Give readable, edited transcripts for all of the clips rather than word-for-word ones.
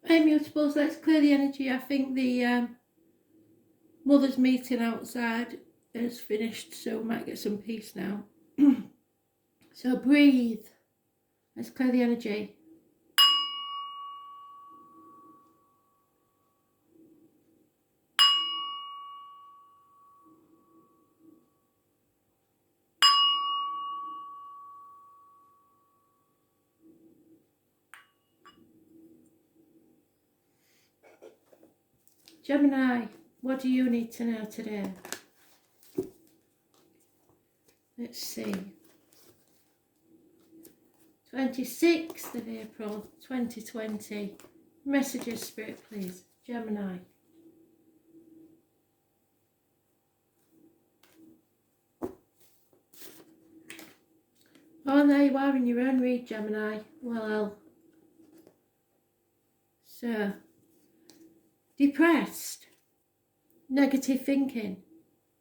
Hey Mutables, let's clear the energy. I think the mother's meeting outside is finished, so we might get some peace now. So breathe. Let's clear the energy. Gemini, what do you need to know today? Let's see. 26th of April 2020. Messages, Spirit, please. Gemini. Oh, there you are in your own read, Gemini. Well, so, depressed, negative thinking.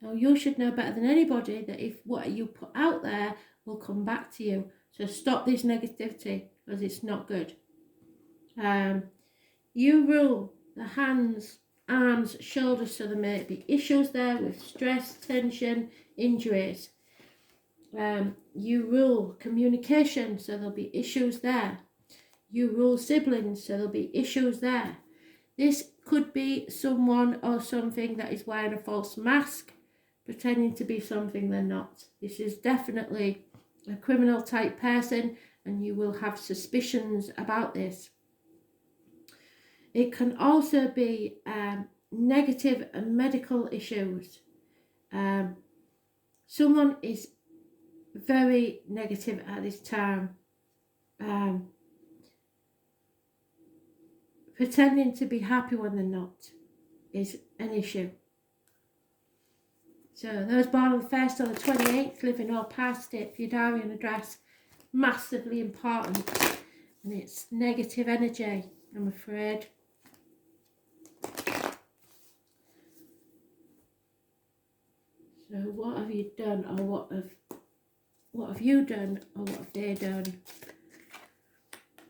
Now, you should know better than anybody that if what you put out there will come back to you. So stop this negativity, because it's not good. You rule the hands, arms, shoulders, so there may be issues there with stress, tension, injuries. You rule communication, so there'll be issues there. You rule siblings, so there'll be issues there. This could be someone or something that is wearing a false mask, pretending to be something they're not. This is definitely a criminal type person, and you will have suspicions about this. It can also be negative medical issues. Someone is very negative at this time. Pretending to be happy when they're not is an issue. So those born on the 1st or the 28th, living or past it, Vidarian address, massively important. And it's negative energy, I'm afraid. So what have you done, or what have you done, or what have they done?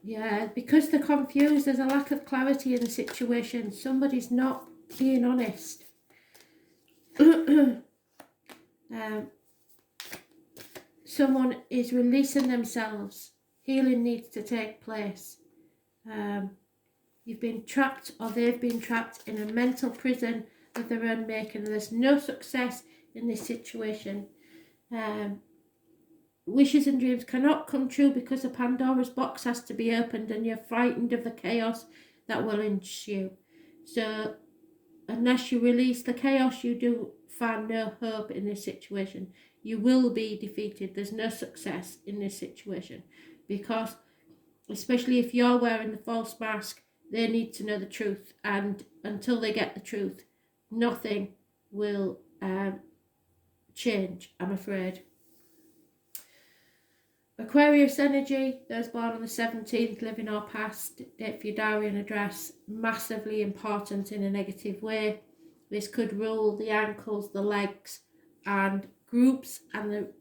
Yeah, because they're confused, there's a lack of clarity in the situation. Somebody's not being honest. Someone is releasing themselves. Healing needs to take place. You've been trapped, or they've been trapped in a mental prison of their own making. There's no success in this situation. Wishes and dreams cannot come true because a Pandora's box has to be opened, and you're frightened of the chaos that will ensue. So unless you release the chaos, you do find no hope in this situation. You will be defeated. There's no success in this situation, because especially if you're wearing the false mask, they need to know the truth, and until they get the truth, nothing will change, I'm afraid. Aquarius energy, those born on the 17th, living or past, date for your diary and address, massively important in a negative way. This could rule the ankles, the legs, and groups and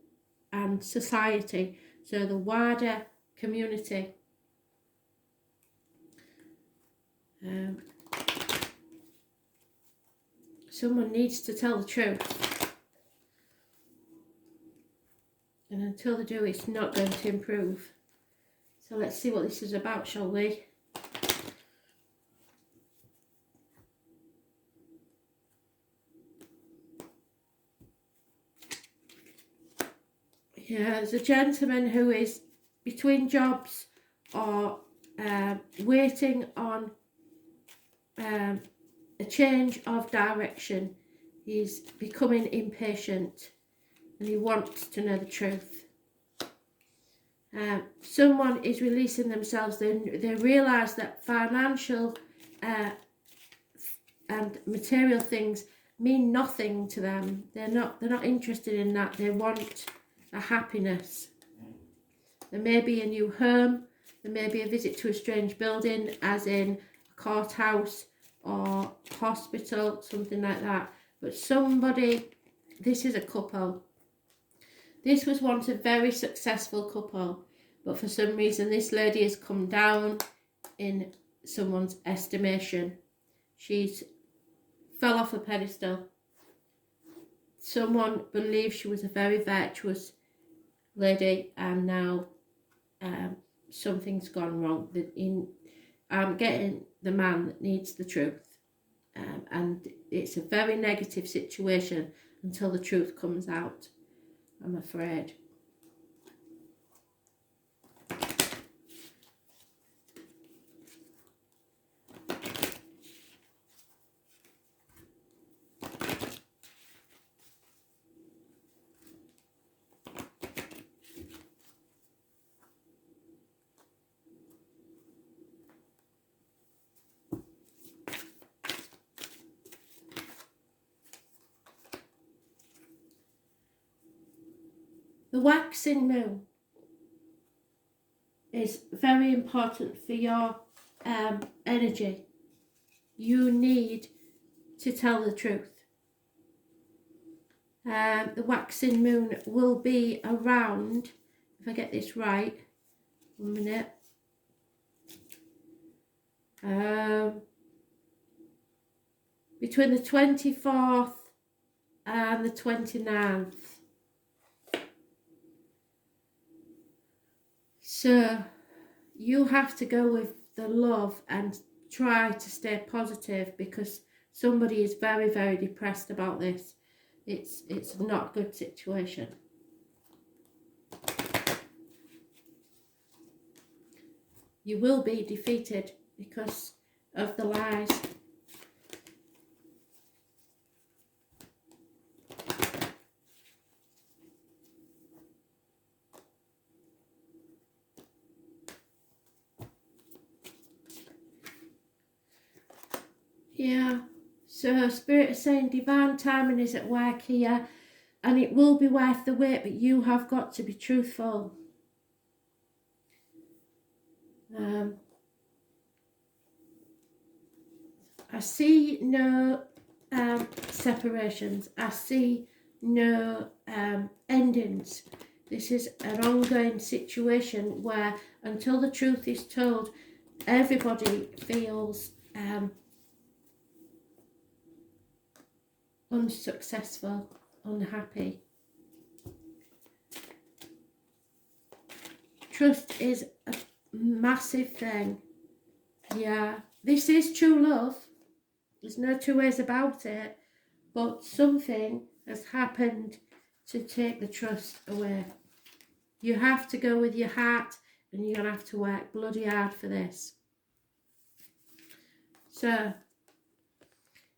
society, so the wider community. Someone needs to tell the truth. And until they do, it's not going to improve. So let's see what this is about, shall we? Yeah, there's a gentleman who is between jobs or waiting on a change of direction. He's becoming impatient, and he wants to know the truth. Someone is releasing themselves. They realise that financial and material things mean nothing to them. They're not interested in that. They want a happiness. There may be a new home. There may be a visit to a strange building, as in a courthouse or hospital, something like that. But somebody, this is a couple. This was once a very successful couple, but for some reason this lady has come down in someone's estimation. She's fell off a pedestal. Someone believed she was a very virtuous lady, and now something's gone wrong. I'm getting the man that needs the truth, and it's a very negative situation until the truth comes out, I'm afraid. The waxing moon is very important for your energy. You need to tell the truth. The waxing moon will be around, if I get this right, 1 minute, between the 24th and the 29th. So you have to go with the love and try to stay positive, because somebody is very, very depressed about this. It's not a good situation. You will be defeated because of the lies. Yeah, so Spirit is saying divine timing is at work here, and it will be worth the wait, but you have got to be truthful. I see no separations. I see no endings. This is an ongoing situation where, until the truth is told, everybody feels unsuccessful, unhappy. Trust is a massive thing. Yeah, this is true love. There's no two ways about it. But something has happened to take the trust away. You have to go with your heart, and you're going to have to work bloody hard for this. So,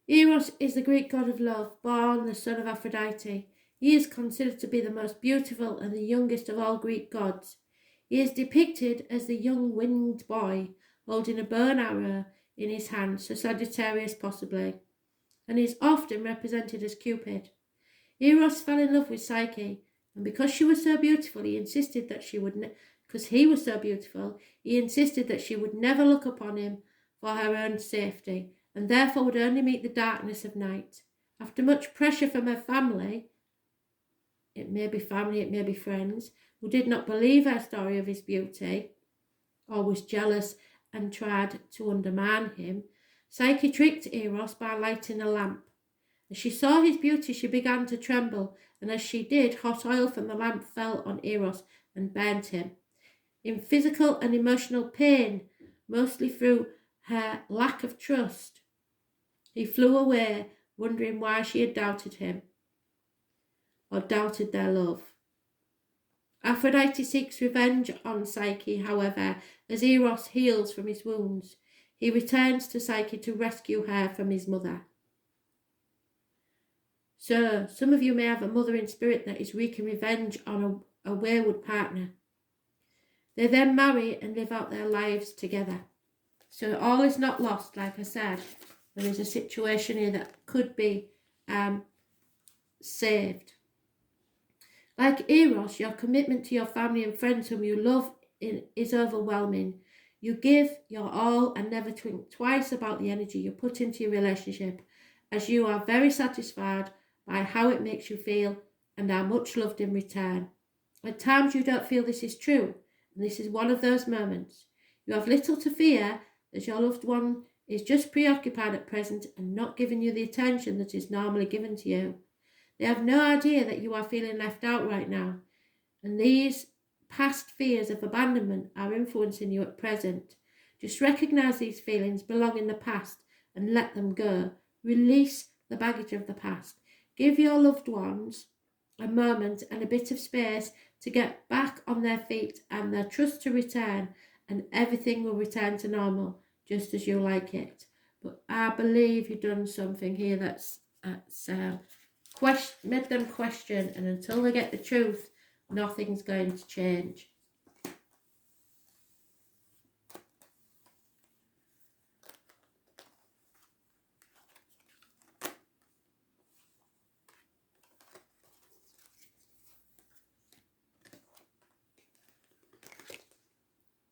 Eros is the Greek god of love, born the son of Aphrodite. He is considered to be the most beautiful and the youngest of all Greek gods. He is depicted as the young winged boy holding a bow and arrow in his hand, so Sagittarius possibly, and is often represented as Cupid. Eros fell in love with Psyche, and because she was so beautiful, he insisted that she would never look upon him for her own safety, and therefore would only meet the darkness of night. After much pressure from her family, it may be friends, who did not believe her story of his beauty, or was jealous and tried to undermine him, Psyche tricked Eros by lighting a lamp. As she saw his beauty, she began to tremble, and as she did, hot oil from the lamp fell on Eros and burnt him. In physical and emotional pain, mostly through her lack of trust, he flew away, wondering why she had doubted him, or doubted their love. Aphrodite seeks revenge on Psyche, however, as Eros heals from his wounds. He returns to Psyche to rescue her from his mother. So, some of you may have a mother in spirit that is wreaking revenge on a wayward partner. They then marry and live out their lives together. So all is not lost, like I said. There is a situation here that could be saved. Like Eros, your commitment to your family and friends whom you love is overwhelming. You give your all and never think twice about the energy you put into your relationship, as you are very satisfied by how it makes you feel and are much loved in return. At times you don't feel this is true, and this is one of those moments. You have little to fear that your loved one is just preoccupied at present and not giving you the attention that is normally given to you. They have no idea that you are feeling left out right now, and these past fears of abandonment are influencing you at present. Just recognize these feelings belong in the past and let them go. Release the baggage of the past. Give your loved ones a moment and a bit of space to get back on their feet and their trust to return, and everything will return to normal just as you like it. But I believe you've done something here that's made them question, and until they get the truth, nothing's going to change.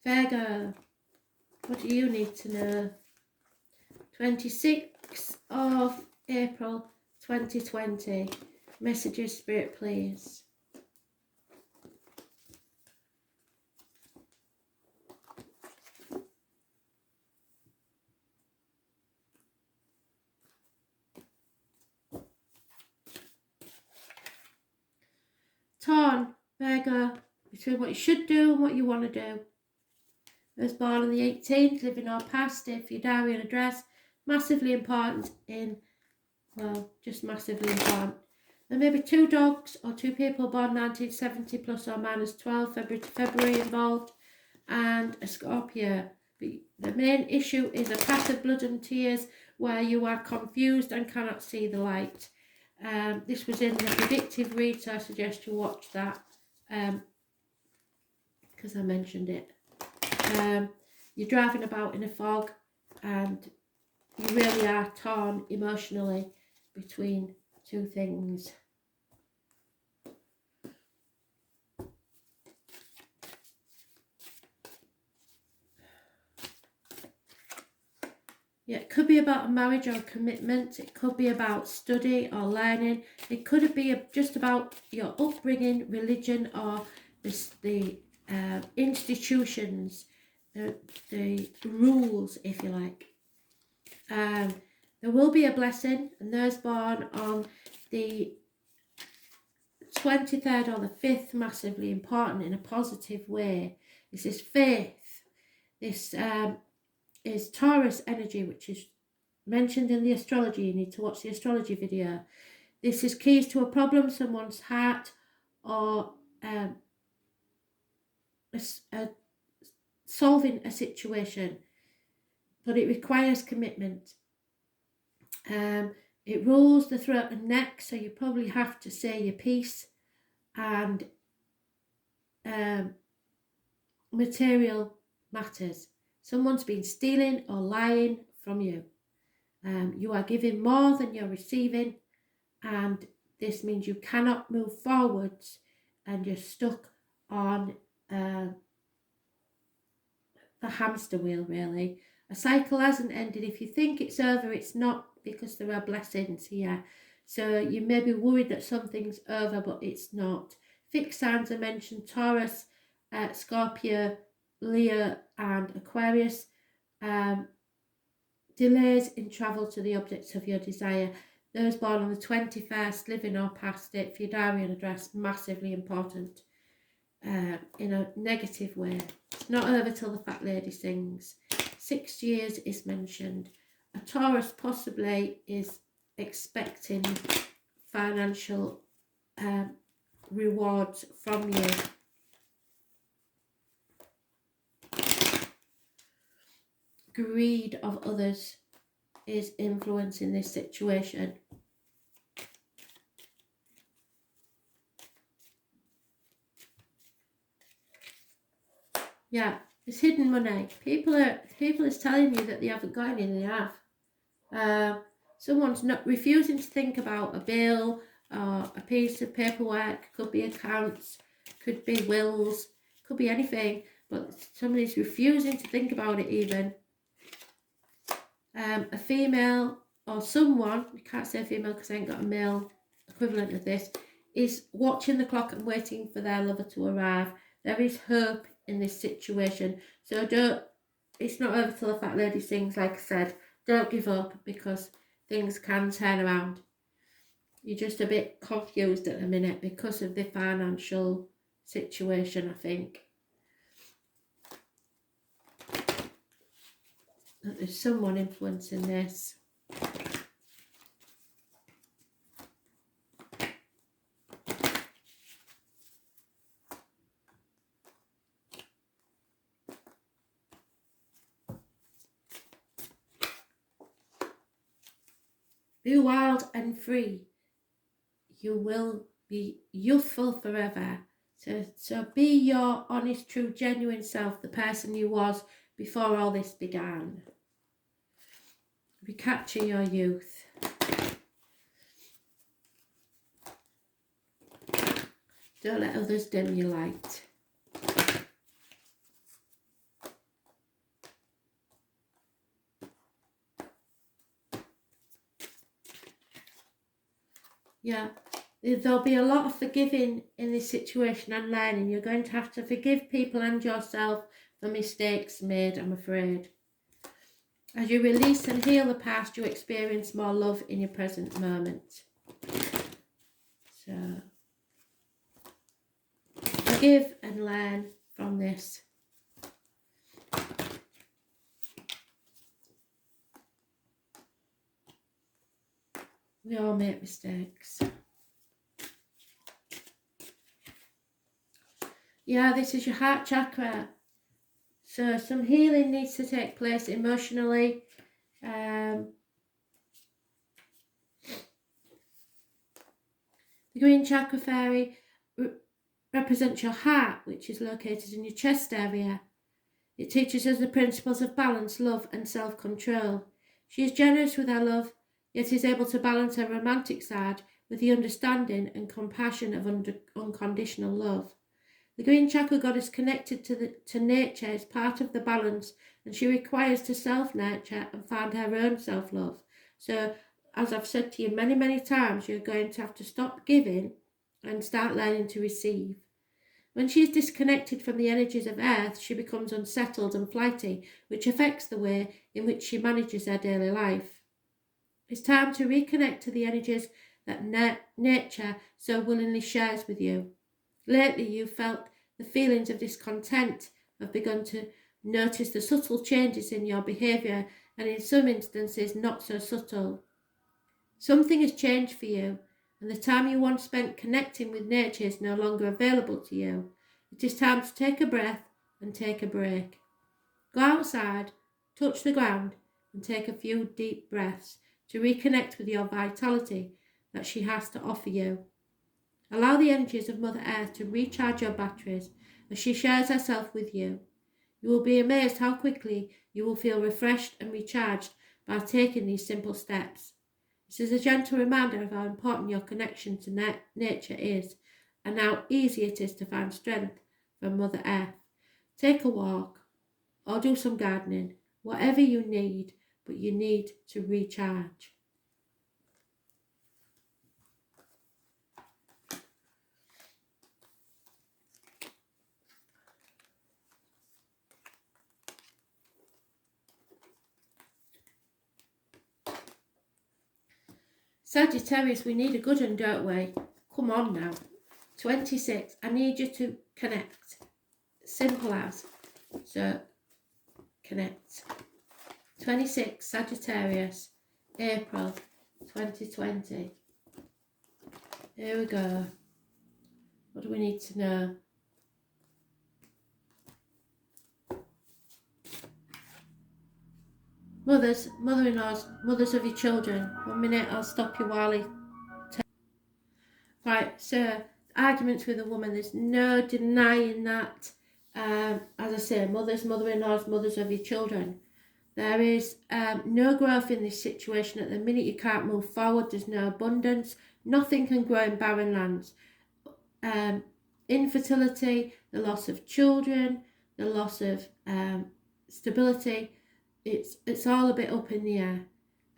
Virgo, what do you need to know? 26th of April 2020. Messages, Spirit, please. Torn, Virgo, between what you should do and what you want to do. Those born on the 18th, living or past, if your diary and address, massively important in, well, just massively important. There may be 2 dogs or 2 people born 1970 plus or minus 12 February to February involved, and a Scorpio. But the main issue is a path of blood and tears where you are confused and cannot see the light. This was in the predictive read, so I suggest you watch that because I mentioned it. You're driving about in a fog and you really are torn emotionally between 2 things. Yeah, it could be about a marriage or a commitment. It could be about study or learning. It could be just about your upbringing, religion, or the institutions, the rules, if you like. There will be a blessing, and those born on the 23rd or the 5th, massively important in a positive way. This is faith. This is Taurus energy, which is mentioned in the astrology. You need to watch the astrology video. This is keys to a problem, someone's heart, or solving a situation, but it requires commitment. It rules the throat and neck, so you probably have to say your piece, and material matters. Someone's been stealing or lying from you. You are giving more than you're receiving, and this means you cannot move forwards and you're stuck on the hamster wheel, really. A cycle hasn't ended. If you think it's over, it's not, because there are blessings here. So you may be worried that something's over, but it's not. Fixed signs are mentioned: Taurus, Scorpio, Leo and Aquarius. Delays in travel to the objects of your desire. Those born on the 21st, living or past it, for your diary and address, massively important in a negative way. It's not over till the fat lady sings. 6 years is mentioned. A Taurus possibly is expecting financial rewards from you. Greed of others is influencing this situation. Yeah, it's hidden money. People is telling you that they haven't got any, and they have. Someone's not refusing to think about a bill or a piece of paperwork. Could be accounts, could be wills, could be anything, but somebody's refusing to think about it even. A female or someone, you can't say female because I ain't got a male equivalent of this, is watching the clock and waiting for their lover to arrive. There is hope in this situation, so don't it's not over till the fat lady sings. Like I said, don't give up, because things can turn around. You're just a bit confused at the minute because of the financial situation, I think. That there's someone influencing this. Be wild and free. You will be youthful forever. So be your honest, true, genuine self, the person you was before all this began. Recapture your youth. Don't let others dim your light. Yeah, there'll be a lot of forgiving in this situation and learning. You're going to have to forgive people and yourself for mistakes made, I'm afraid. As you release and heal the past, you experience more love in your present moment. So, forgive and learn from this. We all make mistakes. Yeah, this is your heart chakra. So some healing needs to take place emotionally. The green chakra fairy represents your heart, which is located in your chest area. It teaches us the principles of balance, love and self-control. She is generous with her love, yet is able to balance her romantic side with the understanding and compassion of unconditional love. The green chakra goddess connected to nature is part of the balance, and she requires to self-nurture and find her own self-love. So, as I've said to you many, many times, you're going to have to stop giving and start learning to receive. When she is disconnected from the energies of earth, she becomes unsettled and flighty, which affects the way in which she manages her daily life. It's time to reconnect to the energies that nature so willingly shares with you. Lately, you've felt the feelings of discontent, have begun to notice the subtle changes in your behaviour, and in some instances not so subtle. Something has changed for you, and the time you once spent connecting with nature is no longer available to you. It is time to take a breath and take a break. Go outside, touch the ground, and take a few deep breaths to reconnect with your vitality that she has to offer you. Allow the energies of Mother Earth to recharge your batteries as she shares herself with you. You will be amazed how quickly you will feel refreshed and recharged by taking these simple steps. This is a gentle reminder of how important your connection to nature is, and how easy it is to find strength from Mother Earth. Take a walk or do some gardening, whatever you need, but you need to recharge. Sagittarius, we need a good one, don't we? Come on now. 26, I need you to connect. Simple as. So, connect. 26, Sagittarius, April 2020. Here we go. What do we need to know? Mothers, mother-in-laws, mothers of your children. 1 minute, I'll stop you while I... Right, so arguments with a woman, there's no denying that. As I say, mothers, mother-in-laws, mothers of your children. There is no growth in this situation at the minute. You can't move forward. There's no abundance. Nothing can grow in barren lands. Infertility, the loss of children, the loss of stability. It's all a bit up in the air.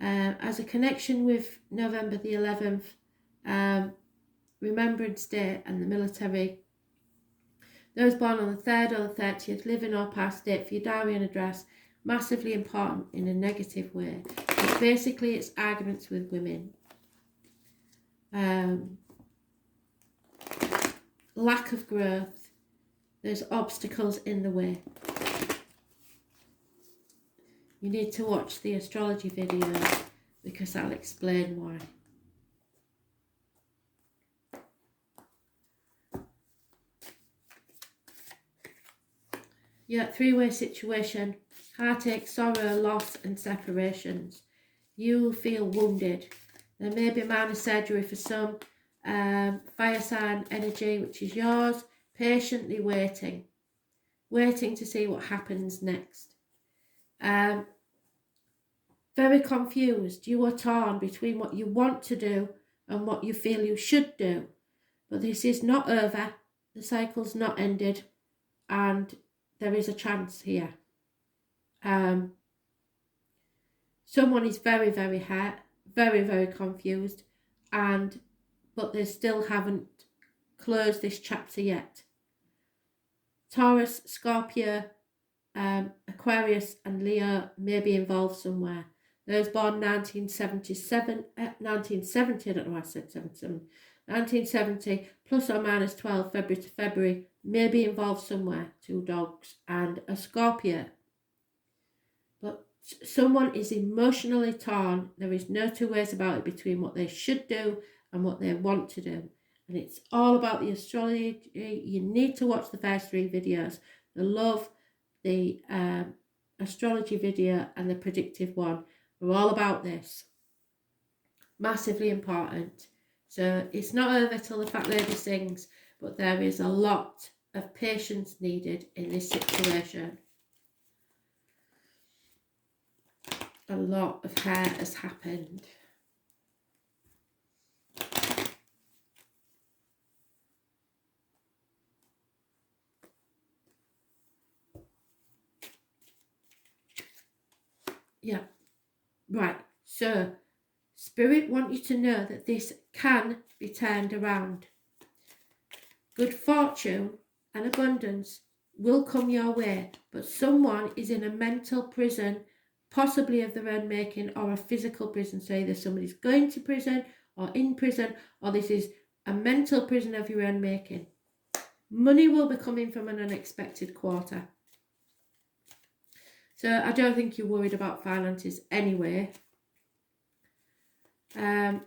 As a connection with November the 11th, Remembrance Day and the military. Those born on the 3rd or the 30th, living or past date for your diary and address. massively important in a negative way. But basically, it's arguments with women. Lack of growth. There's obstacles in the way. You need to watch the astrology video because I'll explain why. Yeah, three-way situation, heartache, sorrow, loss and separations. You feel wounded. There may be minor surgery for some. Fire sign energy, which is yours, patiently waiting to see what happens next. Very confused. You are torn between what you want to do and what you feel you should do. But this is not over. The cycle's not ended. And there is a chance here. Someone is very, very hurt, very, very confused, but they still haven't closed this chapter yet. Taurus, Scorpio, Aquarius and Leo may be involved somewhere. Those born 1977, 1970, I don't know why I said 77, 1970, plus or minus 12, February to February, may be involved somewhere. 2 dogs and a Scorpio. But someone is emotionally torn. There is no two ways about it between what they should do and what they want to do. And it's all about the astrology. You need to watch the first 3 videos. The love, the astrology video and the predictive one. We're all about this. Massively important. So it's not over till the fat lady sings, but there is a lot of patience needed in this situation. A lot of hair has happened. Yeah, right. So, Spirit want you to know that this can be turned around. Good fortune and abundance will come your way, but someone is in a mental prison, possibly of their own making, or a physical prison. So either somebody's going to prison or in prison, or this is a mental prison of your own making. Money will be coming from an unexpected quarter. So I don't think you're worried about finances anyway. And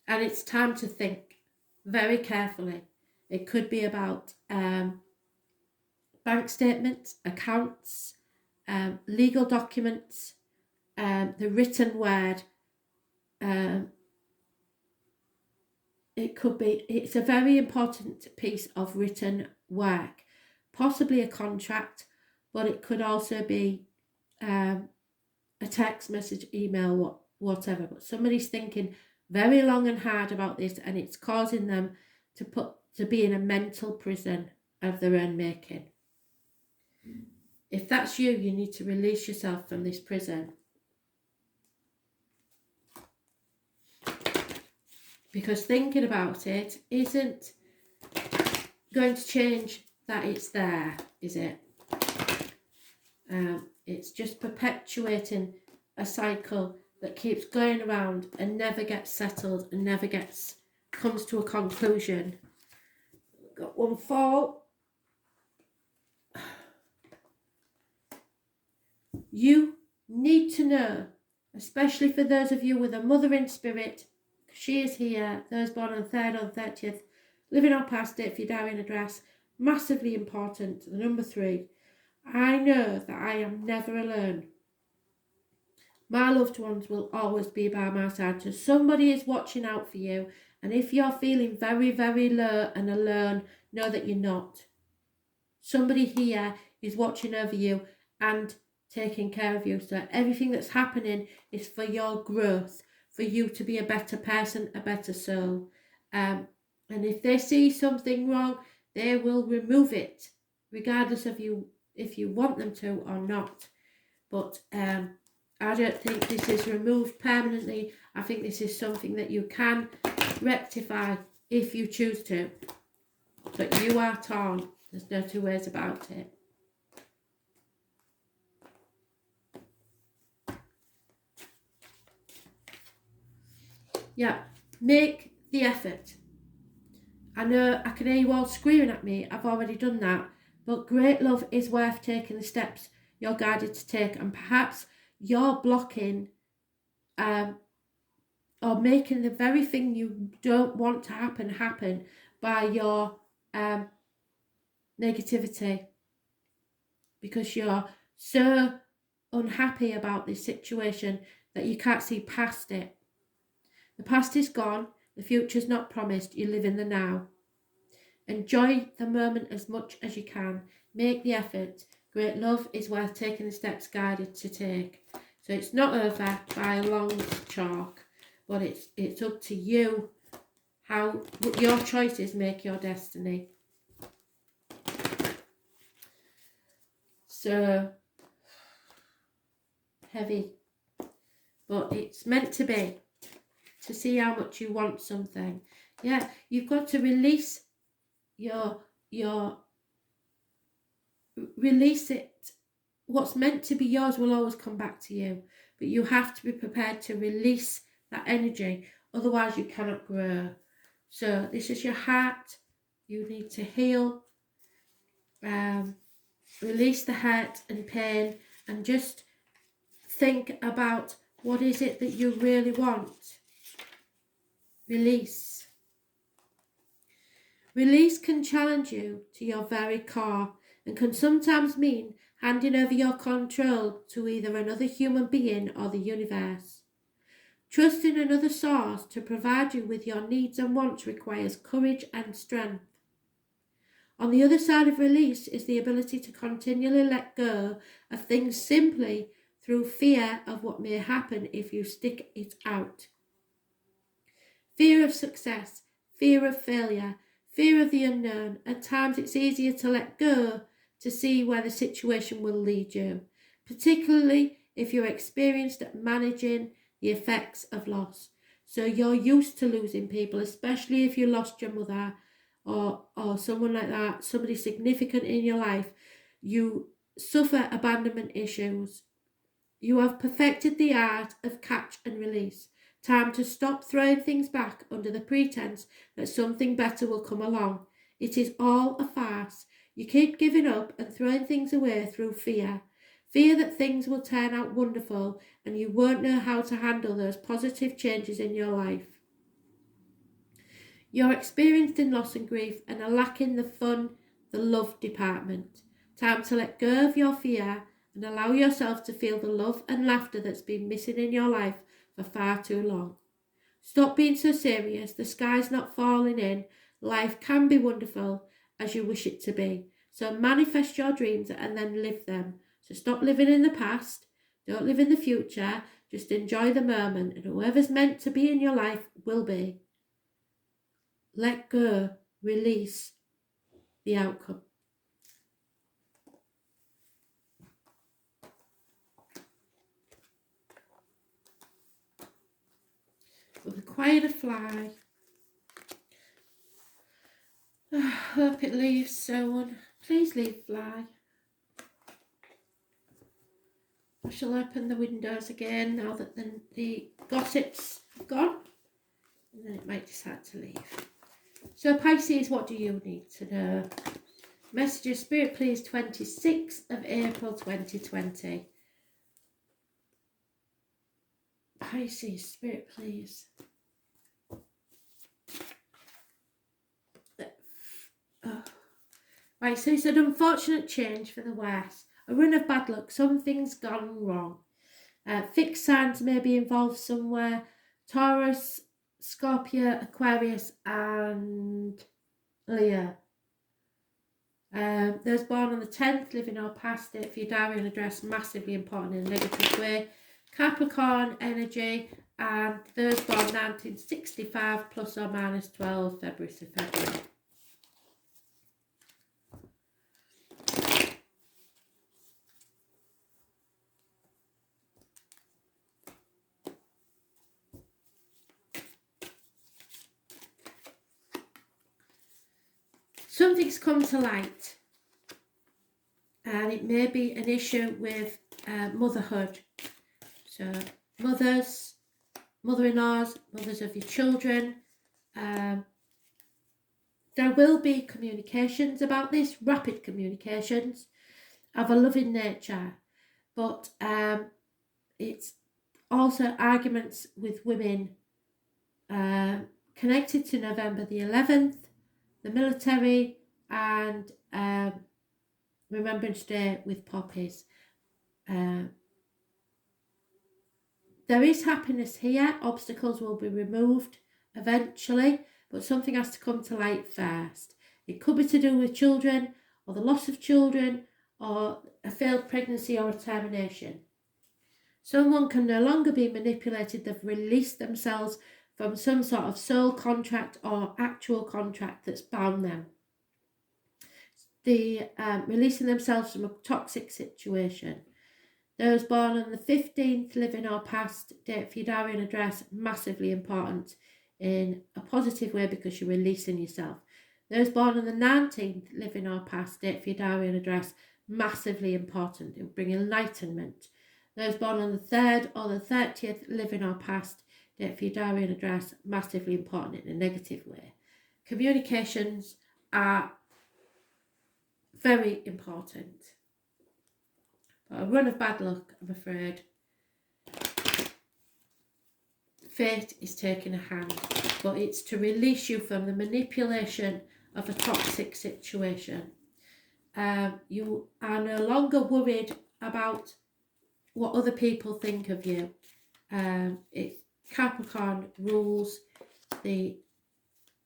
it's time to think very carefully. It could be about bank statements, accounts, legal documents, the written word. It's a very important piece of written work, possibly a contract, but it could also be a text message, email, whatever. But somebody's thinking very long and hard about this, and it's causing them to be in a mental prison of their own making. If that's you, you need to release yourself from this prison. Because thinking about it isn't going to change that it's there, is it? It's just perpetuating a cycle that keeps going around and never gets settled and never comes to a conclusion. Got one fall. You need to know, especially for those of you with a mother in spirit, she is here, those born on 3rd or 30th, living or past it, if your diary address, massively important. The number 3, I know that I am never alone. My loved ones will always be by my side. So somebody is watching out for you. And if you're feeling very, very low and alone, know that you're not. Somebody here is watching over you and taking care of you. So everything that's happening is for your growth, for you to be a better person, a better soul. And if they see something wrong, they will remove it, regardless of you, if you want them to or not. But I don't think this is removed permanently. I think this is something that you can rectify if you choose to. But you are torn. There's no two ways about it. Yeah, make the effort. I know I can hear you all screaming at me. I've already done that. But great love is worth taking the steps you're guided to take. And perhaps you're blocking or making the very thing you don't want to happen by your negativity. Because you're so unhappy about this situation that you can't see past it. The past is gone. The future's not promised. You live in the now. Enjoy the moment as much as you can. Make the effort. Great love is worth taking the steps guided to take. So it's not over by a long chalk, but it's up to you how your choices make your destiny. So heavy, but it's meant to be, to see how much you want something. Yeah, you've got to release release it. What's meant to be yours will always come back to you, but you have to be prepared to release that energy, otherwise you cannot grow. So this is your heart. You need to heal, release the hurt and pain, and just think about what is it that you really want. Release. Release can challenge you to your very core and can sometimes mean handing over your control to either another human being or the universe. Trusting another source to provide you with your needs and wants requires courage and strength. On the other side of release is the ability to continually let go of things simply through fear of what may happen if you stick it out. Fear of success, fear of failure, fear of the unknown. At times it's easier to let go to see where the situation will lead you, particularly if you're experienced at managing the effects of loss. So you're used to losing people, especially if you lost your mother or someone like that, somebody significant in your life. You suffer abandonment issues. You have perfected the art of catch and release. Time to stop throwing things back under the pretense that something better will come along. It is all a farce. You keep giving up and throwing things away through fear. Fear that things will turn out wonderful and you won't know how to handle those positive changes in your life. You're experienced in loss and grief and are lacking the fun, the love department. Time to let go of your fear and allow yourself to feel the love and laughter that's been missing in your life for far too long. Stop being so serious. The sky's not falling in. Life can be wonderful as you wish it to be. So manifest your dreams and then live them. So stop living in the past. Don't live in the future. Just enjoy the moment, and whoever's meant to be in your life will be. Let go. Release the outcome. We'll be quiet a fly. Hope it leaves soon. Please leave fly. I shall open the windows again now that the gossips have gone. And then it might decide to leave. So Pisces, what do you need to know? Messages, Spirit please, 26th of April 2020. Pisces, Spirit please. Right, so it's an unfortunate change for the worse. A run of bad luck, something's gone wrong. Fixed signs may be involved somewhere. Taurus, Scorpio, Aquarius and Leo. Those born on the 10th, living or past it for your diary and address, massively important in a negative way. Capricorn energy, and those born 1965 plus or minus 12 February to February. Something's come to light. And it may be an issue with motherhood. So mothers, mother-in-laws, mothers of your children. There will be communications about this, rapid communications of a loving nature. But it's also arguments with women connected to November the 11th, the military, and Remembrance Day with poppies. There is happiness here. Obstacles will be removed eventually, but something has to come to light first. It could be to do with children, or the loss of children, or a failed pregnancy or a termination. Someone can no longer be manipulated. They've released themselves from some sort of soul contract or actual contract that's bound them. The releasing themselves from a toxic situation. Those born on the 15th, living or past, date for your diary and address, massively important in a positive way because you're releasing yourself. Those born on the 19th, living or past, date for your diary and address, massively important. It will bring enlightenment. Those born on the 3rd or the 30th, living or past, date for your diary and address, massively important in a negative way. Communications are very important. But a run of bad luck, I'm afraid. Fate is taking a hand, but it's to release you from the manipulation of a toxic situation. You are no longer worried about what other people think of you. Capricorn rules the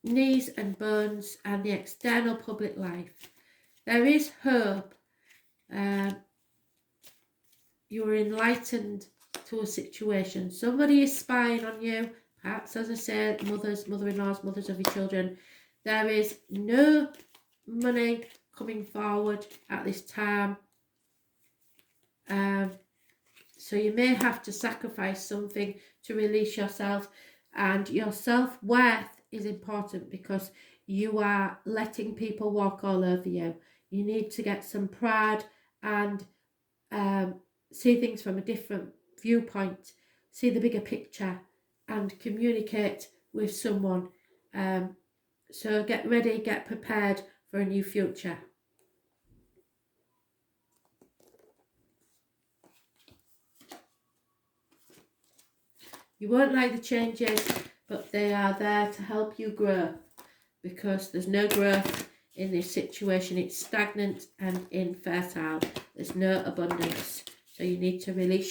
knees and bones and the external public life. There is hope. You are enlightened to a situation. Somebody is spying on you. Perhaps, as I said, mothers, mother-in-laws, mothers of your children. There is no money coming forward at this time. So you may have to sacrifice something to release yourself. And your self-worth is important because you are letting people walk all over you. You need to get some pride and see things from a different viewpoint, see the bigger picture and communicate with someone. So get ready, get prepared for a new future. You won't like the changes, but they are there to help you grow because there's no growth in this situation. It's stagnant and infertile. There's no abundance. So you need to release